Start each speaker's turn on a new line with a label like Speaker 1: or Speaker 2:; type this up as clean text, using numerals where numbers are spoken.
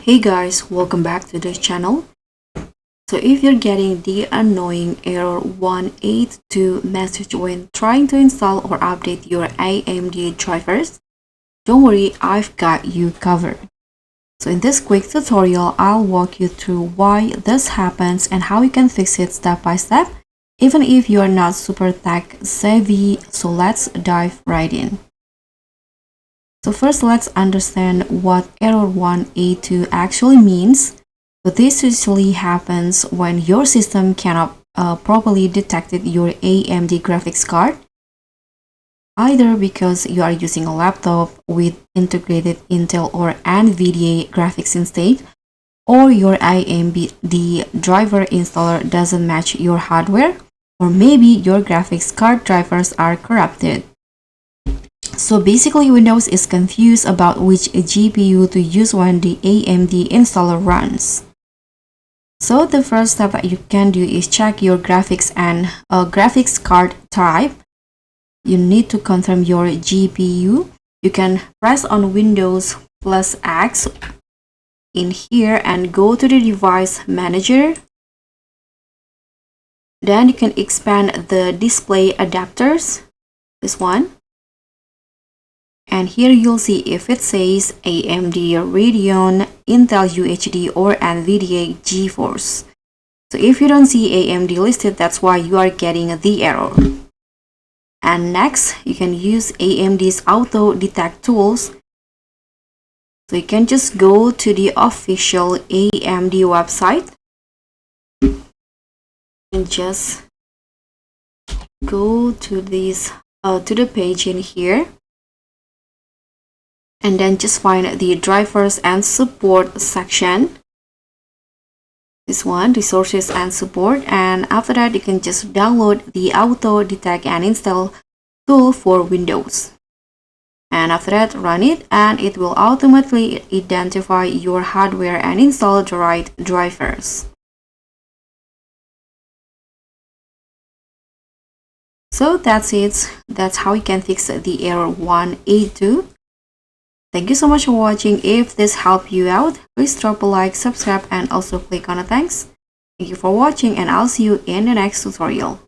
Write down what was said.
Speaker 1: Hey guys, welcome back to this channel. So if you're getting the annoying error 182 message when trying to install or update your AMD drivers, don't worry, I've got you covered. So in this quick tutorial, I'll walk you through why this happens and how you can fix it step by step, even if you are not super tech savvy. So let's dive right in. So first, let's understand what error 182 actually means. So this usually happens when your system cannot properly detect your AMD graphics card, either because you are using a laptop with integrated Intel or NVIDIA graphics instead, or your AMD driver installer doesn't match your hardware, or maybe your graphics card drivers are corrupted. So basically, Windows is confused about which GPU to use when the AMD installer runs. So the first step that you can do is check your graphics and graphics card type. You need to confirm your GPU. You can press on Windows plus X in here and go to the device manager. Then you can expand the display adapters, this one. And here you'll see if it says AMD Radeon, Intel UHD, or NVIDIA GeForce. So if you don't see AMD listed, that's why you are getting the error. And next, you can use AMD's Auto-Detect tools. So you can just go to the official AMD website and just go to this to the page in here. And then just find the drivers and support section, this one, resources and support, and after that you can just download the auto detect and install tool for Windows, and after that run it and it will automatically identify your hardware and install the right drivers. So that's it. That's how you can fix the error 182. Thank you so much for watching. If this helped you out, please drop a like, subscribe, and also click on the thanks. Thank you for watching, and I'll see you in the next tutorial.